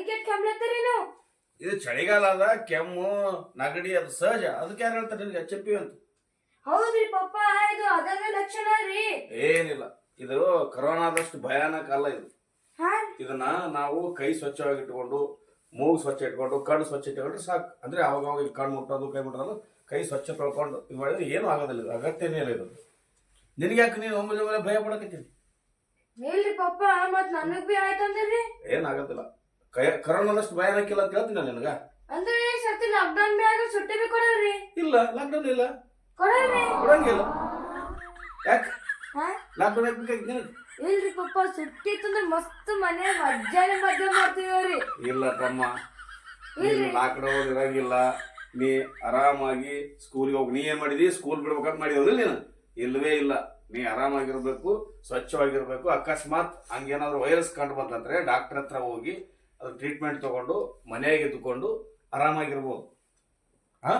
ಅದಕ್ಕೆ ಕೆಮ್ಲತ್ತೀರಿ ನೀವು? ಇದು ಚಳಿಗಾಲ ಅದ, ಕೆಮ್ಮು ನಗಡಿ ಅದು ಸಹಜ. ಅದಕ್ಕೆ ಯಾರು ಹೇಳ್ತಾರೆ ನಿನ್ಗೆ ಎಚ್ ಅಂತ? ಹೌದ್ರಿ ಪಪ್ಪ, ಇದು ಅದರ ಲಕ್ಷಣ ರೀ. ಏನಿಲ್ಲ, ಇದು ಕರೋನಾದಷ್ಟು ಭಯಾನಕ ಅಲ್ಲ ಇದು. ಹಾ ಇದನ್ನ ನಾವು ಕೈ ಸ್ವಚ್ಛವಾಗಿಟ್ಕೊಂಡು, ಮೂಗು ಸ್ವಚ್ಛ ಇಟ್ಕೊಂಡು, ಕಣ್ಣು ಸ್ವಚ್ಛ ಇಟ್ಕೊಂಡ್ರೆ ಸಾಕು. ಅಂದ್ರೆ ಅವಾಗ ಕಣ್ಣು ಮುಟ್ಟೋದು, ಕೈ ಮುಟ್ಟೋದು, ಕೈ ಸ್ವಚ್ಛ ತೊಳ್ಕೊಂಡು ಇದು ಮಾಡಿದ್ರೆ ಏನು ಆಗೋದಿಲ್ಲ. ಇದು ಅಗತ್ಯನೇ ಇಲ್ಲ ಇದು. ನಿನಗೆ ಯಾಕೆ ನೀನು ಒಮ್ಮೆ ಭಯ ಪಡಕತ್ತೀನಿ? ಇಲ್ರಿ ಪಪ್ಪ, ಮತ್ ನನಗ್ ಬಿ ಆಯ್ತಂದ್ರಿ. ಏನಾಗತ್ತಿಲ್ಲ, ಕರೋನಾದಷ್ಟು ಭಯಾನಕಿಲ್ಲ ಅಂತ ಹೇಳ್ತೀನಿ ನಾನು ನಿನಗ. ಅಂದ್ರೆ ಈ ಸರ್ತಿ ಲಾಕ್ಡೌನ್ ಮ್ಯಾಗ ಸುಟ್ಟಿ ಬಿ ಕೊಡಲ್ರಿ? ಇಲ್ಲ, ಲಾಕ್ಡೌನ್ ಇಲ್ಲ, ಕೊಡಲ್ರಿ? ಕೊಡಂಗಿಲ್ಲ. ಯಾಕೆ ಹಾ ಲಾಕ್ಡೌನ್ ಯಾಕೆ ಬೇಕಾಗಿತ್ತು ನಿನಗೆ? ಇಲ್ರಿ ಪಪ್ಪ, ಸುಟ್ಟಿ ಇತ್ತಂದ್ರ ಮಸ್ತ್ ಮನೆ ಮಜ್ಜಾನೆ ಮಜ್ಜಾ ಮಾಡ್ತೀವ್ರಿ. ಇಲ್ಲ ತಮ್ಮ, ನೀನು ಲಾಕ್ಡೌನ್ ಇರಂಗಿಲ್ಲ. ನೀ ಆರಾಮಾಗಿ ಸ್ಕೂಲ್ಗೆ ಹೋಗಿ. ನೀ ಏನ್ ಮಾಡಿದಿ? ಸ್ಕೂಲ್ ಬಿಡ್ಬೇಕಂತ ಮಾಡಿದವಲ್ಲ ನೀನು? ಇಲ್ಲವೇ ಇಲ್ಲ. ನೀ ಆರಾಮಾಗಿರ್ಬೇಕು, ಸ್ವಚ್ಛವಾಗಿರ್ಬೇಕು. ಅಕಸ್ಮಾತ್ ಹಂಗೇನಾದ್ರು ವೈರಸ್ ಕಂಡು ಬಂತಂದ್ರೆ ಡಾಕ್ಟರ್ ಹತ್ರ ಹೋಗಿ ಅದ್ರ ಟ್ರೀಟ್ಮೆಂಟ್ ತಗೊಂಡು ಮನೆಯಾಗೆ ಇದ್ದುಕೊಂಡು ಆರಾಮಾಗಿರ್ಬೋದು. ಹಾ